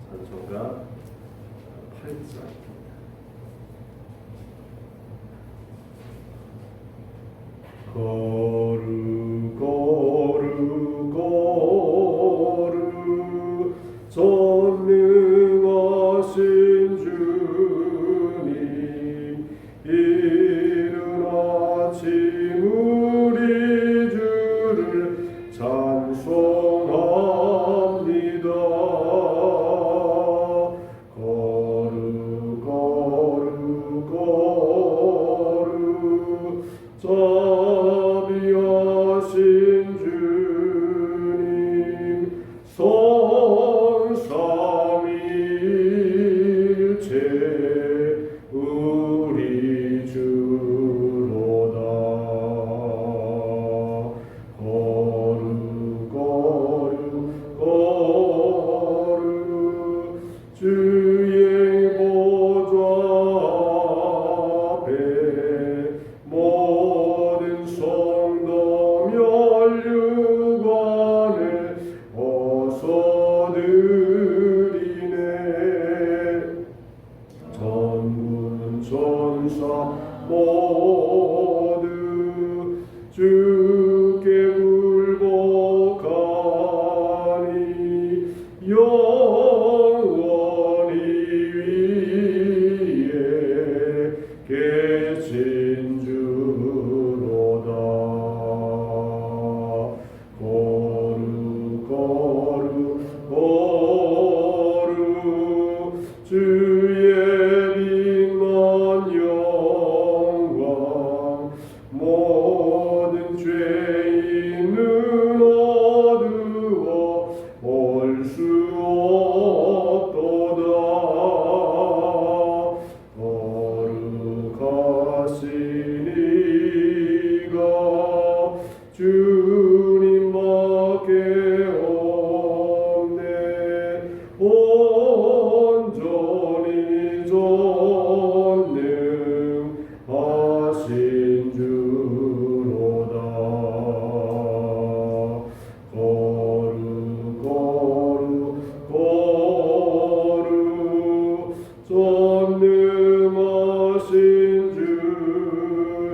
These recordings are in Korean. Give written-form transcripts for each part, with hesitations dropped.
찬송가 8장. 거루 거루 거루 전능하신 주님, 이른 아침 우리 주를 찬송합니다. 거루 거루 거루 자비하신 주님, 성삼위일체 우리 주로다. 거루 거루 거루 주의 보좌 앞에 모든 성도 멸류관을 어서 드리네. 전군 전사 모두 주께 굴복하니 영원히 위에 계신 주로다. 거루 거루 거루 주의 빛난 영광, 모든 죄인은 어두워 올 수 없도다. 거룩하시니가 주님밖에 없네. 온전히 전능하신 주로다. 거룩 거룩 거룩 전능하신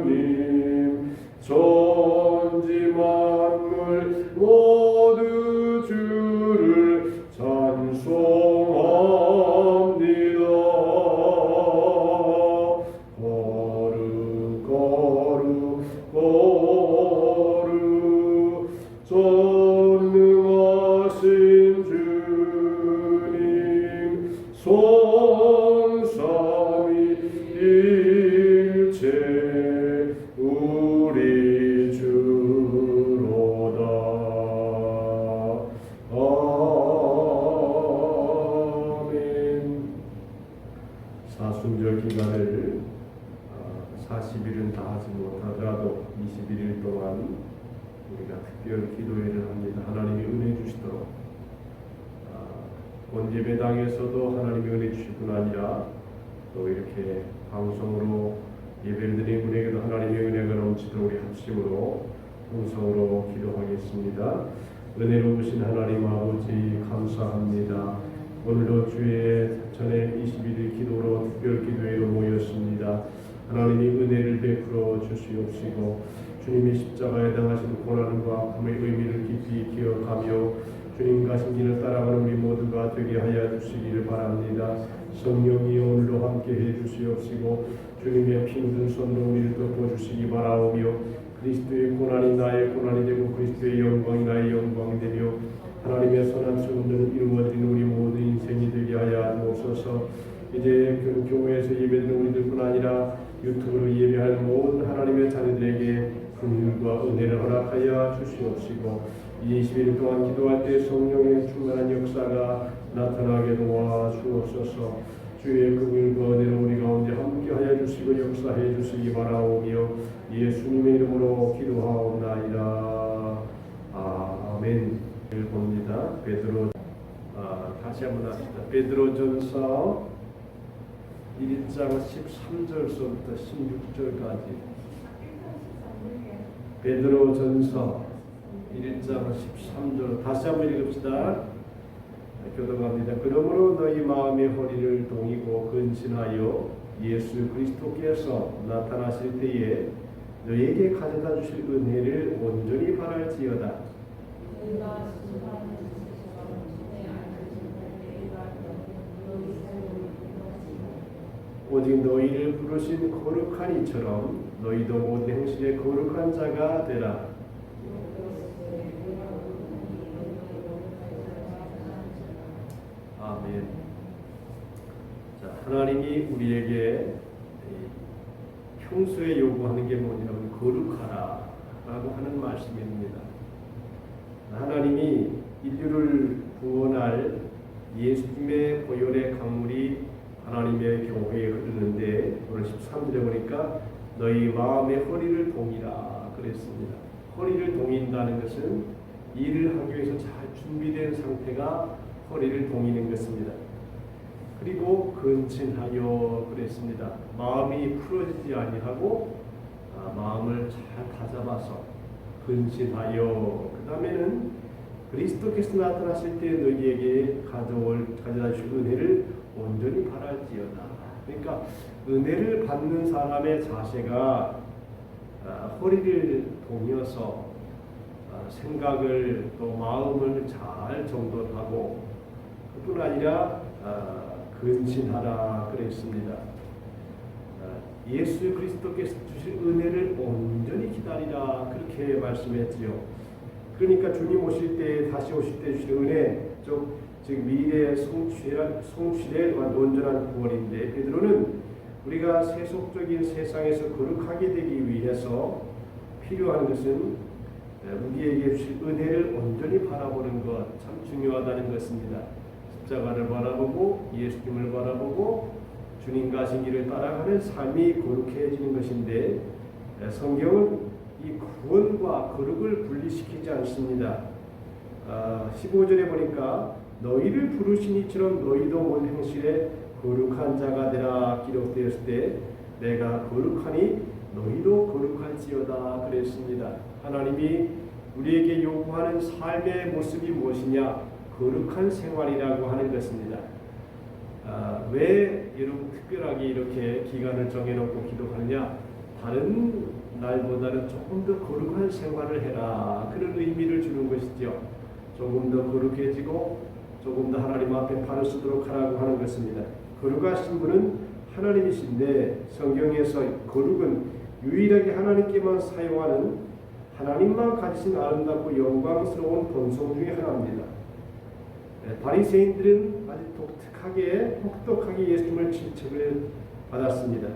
주님, 천지 만물 모두 주를 찬송합니다. 거룩 거룩 거룩 전능하신 주님, 성삼위일체 우리 주로다. 아멘. 사순절 기간을 40일은 다 하지 못하더라도 21일 동안 우리가 특별 기도회를 합니다. 하나님이 은혜 주시도록, 본 예배당에서도 하나님이 은혜 주실 뿐 아니라 또 이렇게 방송으로 예배를 드리는 분에게도 하나님의 은혜가 넘치도록 우리 합심으로 통성으로 기도하겠습니다. 은혜로우신 하나님 아버지, 감사합니다. 오늘도 주의 전에 21일 기도로 특별 기도회로 모였습니다. 하나님이 은혜를 베풀어 주시옵시고, 주님이 십자가에 당하신 고난과 아픔의 의미를 깊이 기억하며 주님과 신진을 따라가는 우리 모두가 되게 하여 주시기를 바랍니다. 성령이 오늘도 함께해 주시옵시고, 주님의 핑든 손으로 우리를 덮어주시기 바라오며, 그리스도의 고난이 나의 고난이 되고 그리스도의 영광이 나의 영광이 되며 하나님의 선한 성전을 이루어드리는 우리 모든 인생이 되게 하여 주옵소서. 이제 교회에서 예배드리는 우리들뿐 아니라 유튜브로 예배할 모든 하나님의 자녀들에게 긍휼과 은혜를 허락하여 주시옵시고, 20일 동안 기도할 때 성령의 충만한 역사가 나타나게 도와주옵소서. 주의 긍휼과 은혜로 우리 가운데 함께하여 주시고 역사해 주시기 바라오며 예수님의 이름으로 기도하옵나이다. 아멘. 봅니다. 베드로, 다시 한번 합시다. 베드로전서 1장 13절서부터 16절까지. 베드로전서 1장 13절 다시 한번 읽읍시다. 교동합니다. 그러므로 너희 마음의 허리를 동이고 근신하여 예수 그리스도께서 나타나실 때에 너희에게 가져다 주실 은혜를 온전히 바랄지어다. 오직 너희를 부르신 거룩한 이처럼 너희도 모든 행실에 거룩한 자가 되라. 아멘. 자, 하나님이 우리에게 평소에 요구하는 게 뭐냐면 거룩하라 라고 하는 말씀입니다. 하나님이 인류를 구원할 예수님의 보혈의 강물이 하나님의 교회에 흐르는데 오늘 13절에 보니까 너희 마음의 허리를 동이라 그랬습니다. 허리를 동인다는 것은 일을 하기 위해서 잘 준비된 상태가 허리를 동이는 것입니다. 그리고 근신하여 그랬습니다. 마음이 풀어지지 아니하고 마음을 잘 다잡아서 근신하여 그 다음에는 그리스도께서 나타나실 때 너희에게 가져다 주실 은혜를 온전히 바랄지어다. 그러니까 은혜를 받는 사람의 자세가 허리를 동여서 생각을 또 마음을 잘 정돈하고 그뿐 아니라 근신하라 그랬습니다. 예수 그리스도께서 주실 은혜를 온전히 기다리라 그렇게 말씀했지요. 그러니까 주님 오실 때 다시 오실 때 주실 은혜 즉 미래의 성취될 온전한 구원인데 베드로는 우리가 세속적인 세상에서 거룩하게 되기 위해서 필요한 것은 우리에게 주실 은혜를 온전히 바라보는 것 참 중요하다는 것입니다. 십자가를 바라보고 예수님을 바라보고 주님 가신 길을 따라가는 삶이 거룩해지는 것인데 성경은 이 구원과 거룩을 분리시키지 않습니다. 15절에 보니까 너희를 부르신 이처럼 너희도 모든 행실에 거룩한 자가 되라 기록되었을 때 내가 거룩하니 너희도 거룩할지어다 그랬습니다. 하나님이 우리에게 요구하는 삶의 모습이 무엇이냐? 거룩한 생활이라고 하는 것입니다. 왜 여러분 특별하게 이렇게 기간을 정해놓고 기도하느냐? 다른 날보다는 조금 더 거룩한 생활을 해라 그런 의미를 주는 것이죠. 조금 더 거룩해지고 조금 더 하나님 앞에 발을 쓰도록 하라고 하는 것입니다. 거룩하신 분은 하나님이신데 성경에서 거룩은 유일하게 하나님께만 사용하는 하나님만 가지신 아름답고 영광스러운 본성 중에 하나입니다. 바리새인들은 아주 혹독하게 예수님을 질책을 받았습니다.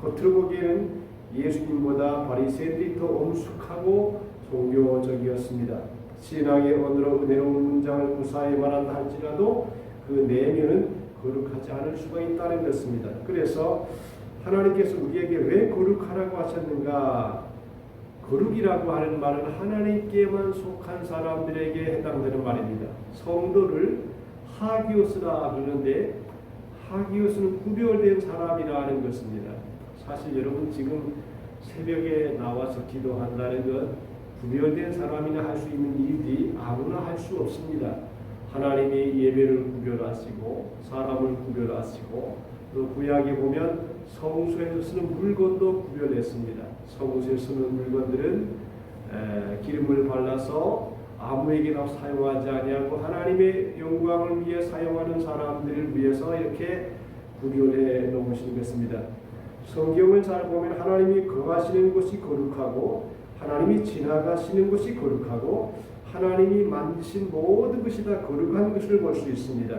겉으로 보기에는 예수님보다 바리새인들이 더 엄숙하고 종교적이었습니다. 신앙의 언어로 은혜로운 문장을 구사해 말한다 할지라도 그 내면은 거룩하지 않을 수가 있다는 것입니다. 그래서 하나님께서 우리에게 왜 거룩하라고 하셨는가? 거룩이라고 하는 말은 하나님께만 속한 사람들에게 해당되는 말입니다. 성도를 하기오스라 그러는데 하기오스는 구별된 사람이라는 것입니다. 사실 여러분 지금 새벽에 나와서 기도한다는 것 구별된 사람이나 할 수 있는 일이 아무나 할 수 없습니다. 하나님이 예배를 구별하시고 사람을 구별하시고 또 구약에 보면 성소에서 쓰는 물건도 구별했습니다. 성소에 쓰는 물건들은 기름을 발라서 아무에게나 사용하지 아니하고 하나님의 영광을 위해 사용하는 사람들을 위해서 이렇게 구별해 놓으신 것입니다. 성경을 잘 보면 하나님이 거하시는 곳이 거룩하고 하나님이 지나가시는 것이 거룩하고 하나님이 만드신 모든 것이 다 거룩한 것을 볼 수 있습니다.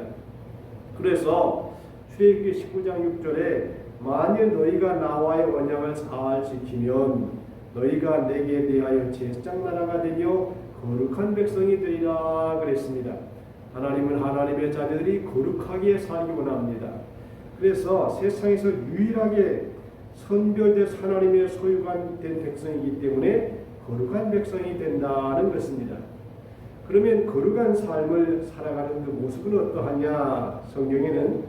그래서 출애굽기 19장 6절에 만일 너희가 나와의 언약을 잘 지키면 너희가 내게 대하여 제사장 나라가 되며 거룩한 백성이 되리라 그랬습니다. 하나님은 하나님의 자녀들이 거룩하게 살기 원합니다. 그래서 세상에서 유일하게 선별돼서 하나님의 소유가 된 백성이기 때문에 거룩한 백성이 된다는 것입니다. 그러면 거룩한 삶을 살아가는 그 모습은 어떠하냐? 성경에는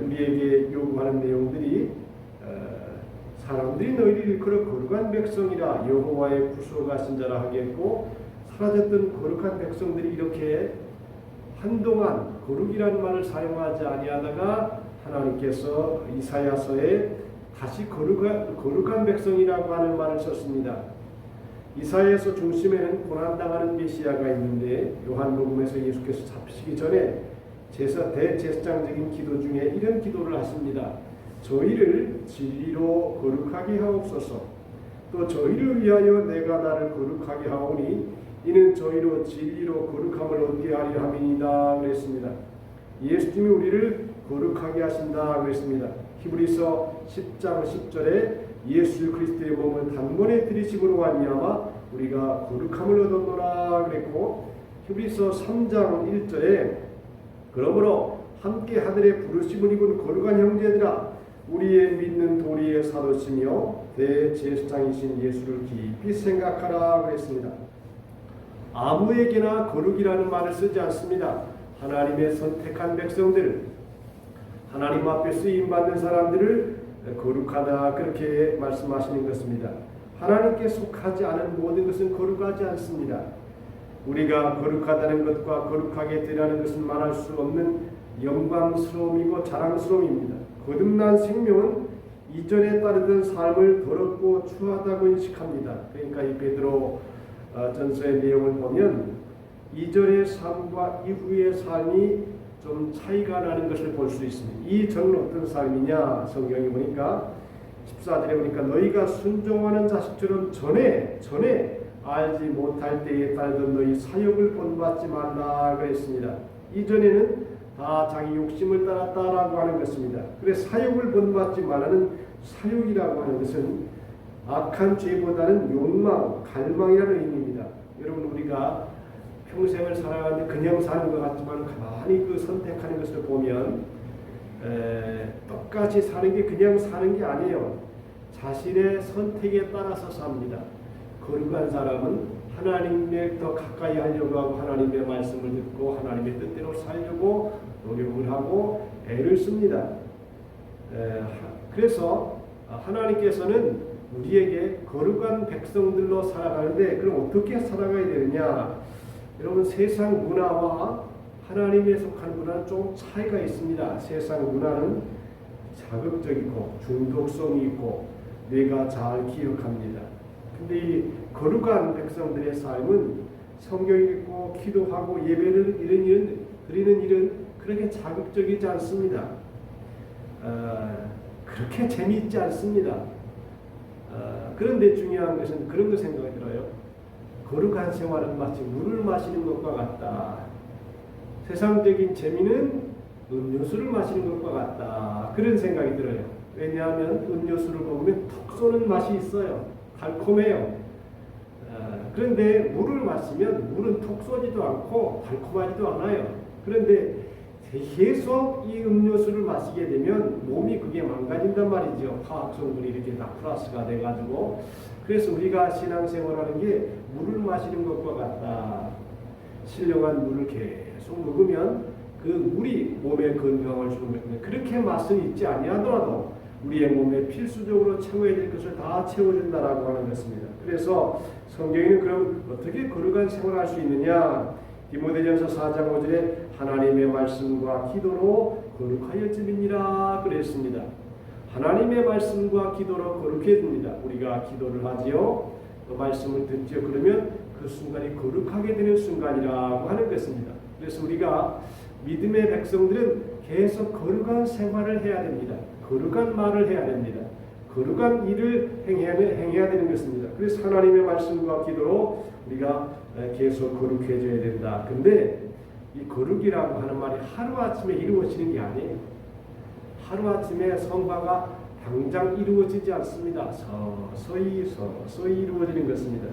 우리에게 요구하는 내용들이 사람들이 너희를 일컬어 거룩한 백성이라 여호와의 구속하신 자라 하겠고 사라졌던 거룩한 백성들이 이렇게 한동안 거룩이라는 말을 사용하지 아니하다가 하나님께서 이사야서에 다시 거룩한 백성이라고 하는 말을 썼습니다. 이사야서 중심에는 고난당하는 메시아가 있는데 요한복음에서 예수께서 잡히시기 전에 대제사장적인 기도 중에 이런 기도를 하십니다. 저희를 진리로 거룩하게 하옵소서. 또 저희를 위하여 내가 나를 거룩하게 하오니 이는 저희로 진리로 거룩함을 얻게 하려 함이니이다 그랬습니다. 예수님이 우리를 거룩하게 하신다 그랬습니다. 히브리서 10장 10절에 예수 그리스도의 몸을 단번에 들이심으로 말미암아 우리가 거룩함을 얻었노라 그랬고, 히브리서 3장 1절에 그러므로 함께 하늘의 부르심을 입은 거룩한 형제들아 우리의 믿는 도리의 사도시며 대제사장이신 예수를 깊이 생각하라 그랬습니다. 아무에게나 거룩이라는 말을 쓰지 않습니다. 하나님의 선택한 백성들, 하나님 앞에 쓰임받는 사람들을 거룩하다 그렇게 말씀하시는 것입니다. 하나님께 속하지 않은 모든 것은 거룩하지 않습니다. 우리가 거룩하다는 것과 거룩하게 되라는 것은 말할 수 없는 영광스러움이고 자랑스러움입니다. 거듭난 생명은 이전에 따르던 삶을 더럽고 추하다고 인식합니다. 그러니까 이 베드로 전서의 내용을 보면 이전의 삶과 이후의 삶이 좀 차이가 나는 것을 볼 수 있습니다. 이 전은 어떤 삶이냐? 성경에 보니까 14절에 보니까 너희가 순종하는 자식처럼 전에 알지 못할 때에 따르던 너희 사욕을 본받지 말라 그랬습니다. 이전에는 다 자기 욕심을 따랐다라고 하는 것입니다. 그래서 사욕을 본받지 말라는 사욕이라고 하는 것은 악한 죄보다는 욕망, 갈망이라는 의미입니다. 여러분 우리가 평생을 살아가는데 그냥 사는 것 같지만 가만히 그 선택하는 것을 보면 똑같이 사는 게 그냥 사는 게 아니에요. 자신의 선택에 따라서 삽니다. 거룩한 사람은 하나님에 더 가까이 하려고 하고 하나님의 말씀을 듣고 하나님의 뜻대로 살려고 노력을 하고 애를 씁니다. 그래서 하나님께서는 우리에게 거룩한 백성들로 살아가는데 그럼 어떻게 살아가야 되느냐? 여러분 세상 문화와 하나님에 속한 문화는 좀 차이가 있습니다. 세상 문화는 자극적이고 중독성이 있고 뇌가 잘 기억합니다. 근데 이 거룩한 백성들의 삶은 성경 읽고 기도하고 예배를 드리는 일은 그렇게 자극적이지 않습니다. 그렇게 재미있지 않습니다. 그런데 중요한 것은 그런 거 생각이 들어요. 거룩한 생활은 마치 물을 마시는 것과 같다. 세상적인 재미는 음료수를 마시는 것과 같다. 그런 생각이 들어요. 왜냐하면 음료수를 먹으면 톡 쏘는 맛이 있어요. 달콤해요. 그런데 물을 마시면 물은 톡 쏘지도 않고 달콤하지도 않아요. 그런데 계속 이 음료수를 마시게 되면 몸이 그게 망가진단 말이죠. 화학 성분이 이렇게 다 플러스가 돼가지고. 그래서 우리가 신앙생활하는 게 물을 마시는 것과 같다. 신령한 물을 계속 먹으면 그 물이 몸에 건강을 주는 것인데 그렇게 맛은 있지 아니하더라도 우리의 몸에 필수적으로 채워야 될 것을 다 채워준다라고 하는 것입니다. 그래서 성경에는 그럼 어떻게 거룩한 생활을 할 수 있느냐? 디모데전서 4장 5절에 하나님의 말씀과 기도로 거룩하여짐이니라 그랬습니다. 하나님의 말씀과 기도로 거룩해집니다. 우리가 기도를 하지요. 그 말씀을 듣지요. 그러면 그 순간이 거룩하게 되는 순간이라고 하는 것입니다. 그래서 우리가 믿음의 백성들은 계속 거룩한 생활을 해야 됩니다. 거룩한 말을 해야 됩니다. 거룩한 일을 행해야 되는 것입니다. 그래서 하나님의 말씀과 기도로 우리가 계속 거룩해져야 된다. 근데 이 거룩이라고 하는 말이 하루아침에 이루어지는 게 아니에요. 하루아침에 성화가 당장 이루어지지 않습니다. 서서히 이루어지는 것입니다.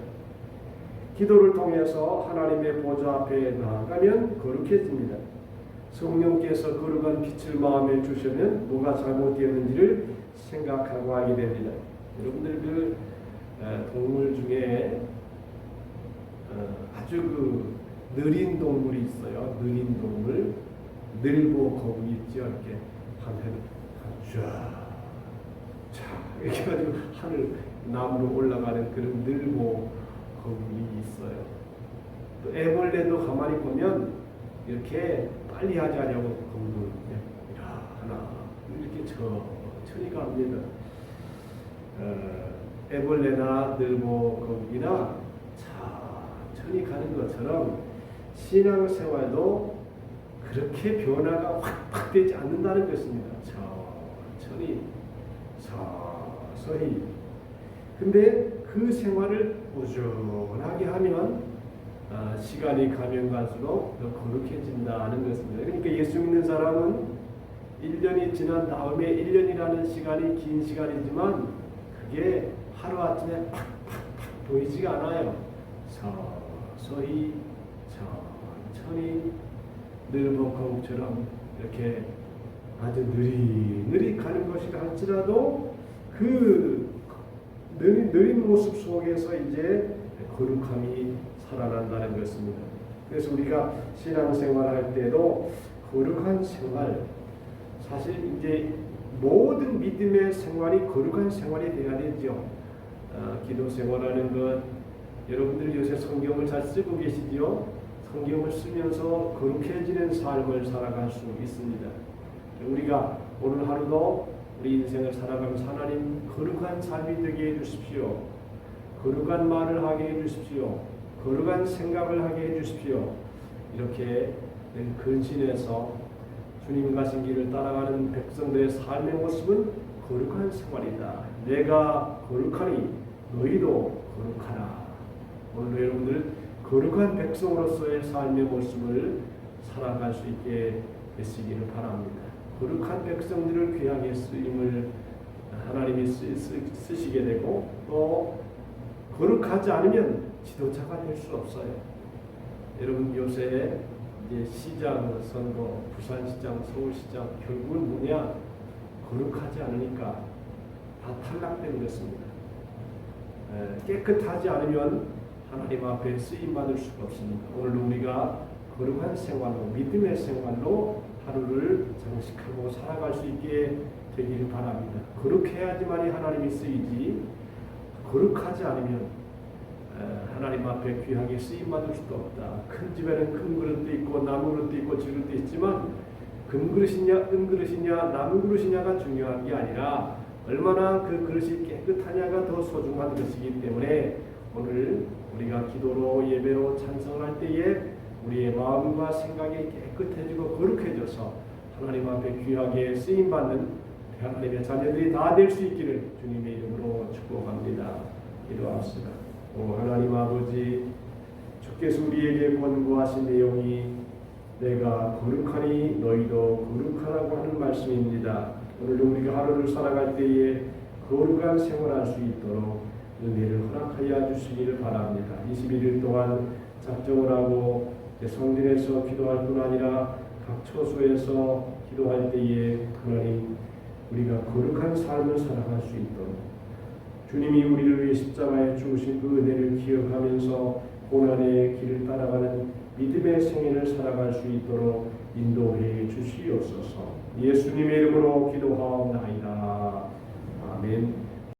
기도를 통해서 하나님의 보좌 앞에 나아가면 거룩해집니다. 성령께서 거룩한 빛을 마음에 주시면 뭐가 잘못되었는지를 생각하고 하게 됩니다. 여러분들 그 동물 중에 아주 그 느린 동물이 있어요. 느린 동물, 늘보 거북이 있죠. 이렇게 쫙 이렇게 가지고 하늘 나무로 올라가는 그런 늘보 거북이 있어요. 또 애벌레도 가만히 보면 이렇게 빨리 하지 않냐고 공부 하나 이렇게 천천히 갑니다. 애벌레나 늘보거북이나 천천히 가는 것처럼 신앙생활도 그렇게 변화가 확 되지 않는다는 것입니다. 천천히 서서히. 근데 그 생활을 꾸준하게 하면 시간이 가면 갈수록 더 거룩해진다는 것입니다. 그러니까 예수 믿는 사람은 1년이 지난 다음에 1년이라는 시간이 긴 시간이지만 그게 하루아침에 팍팍팍 보이지가 않아요. 서서히 천천히 늘보거북처럼 이렇게 아주 느릿느릿 가는 것이라 할지라도 그 느린 모습 속에서 이제 거룩함이 살아난다는 것입니다. 그래서 우리가 신앙생활 할 때도 거룩한 생활, 사실 이제 모든 믿음의 생활이 거룩한 생활이 되어야 되죠. 기도 생활하는 것, 여러분들 요새 성경을 잘 쓰고 계시지요? 성경을 쓰면서 거룩해지는 삶을 살아갈 수 있습니다. 우리가 오늘 하루도 우리 인생을 살아가면서 하나님 거룩한 삶이 되게 해주십시오. 거룩한 말을 하게 해주십시오. 거룩한 생각을 하게 해주십시오. 이렇게 근신해서 주님 가신 길을 따라가는 백성들의 삶의 모습은 거룩한 생활이다. 내가 거룩하니 너희도 거룩하라. 오늘 여러분들 거룩한 백성으로서의 삶의 모습을 살아갈 수 있게 되시기를 바랍니다. 거룩한 백성들을 귀하게 쓰임을 하나님이 쓰시게 되고 또 거룩하지 않으면 지도자가 될 수 없어요. 여러분 요새 이제 시장 선거, 부산시장, 서울시장 결국은 뭐냐? 거룩하지 않으니까 다 탈락된 것입니다. 깨끗하지 않으면 하나님 앞에 쓰임 받을 수가 없습니다. 오늘도 우리가 거룩한 생활로, 믿음의 생활로 하루를 장식하고 살아갈 수 있게 되기를 바랍니다. 거룩해야지만이 하나님이 쓰이지 거룩하지 않으면 하나님 앞에 귀하게 쓰임 받을 수도 없다. 큰 집에는 큰 그릇도 있고 나무 그릇도 있고 질그릇도 있지만 금 그릇이냐 은 그릇이냐 나무 그릇이냐가 중요한 게 아니라 얼마나 그 그릇이 깨끗하냐가 더 소중한 것이기 때문에 오늘 우리가 기도로 예배로 찬송할 때에 우리의 마음과 생각이 깨끗해지고 거룩해져서 하나님 앞에 귀하게 쓰임받는 하나님의 자녀들이 다 될 수 있기를 주님의 이름으로 축복합니다. 기도합시다. 오 하나님 아버지, 주께서 우리에게 권고하신 내용이 내가 거룩하니 너희도 거룩하라고 하는 말씀입니다. 오늘 우리가 하루를 살아갈 때에 거룩한 생활할 수 있도록 은혜를 허락하여 주시기를 바랍니다. 21일 동안 작정을 하고 성전에서 기도할 뿐 아니라 각 처소에서 기도할 때에 하나님 우리가 거룩한 삶을 살아갈 수 있도록 주님이 우리를 위해 십자가에 주신 그 은혜를 기억하면서 고난의 길을 따라가는 믿음의 생애를 살아갈 수 있도록 인도해 주시옵소서. 예수님의 이름으로 기도하옵나이다. 아멘.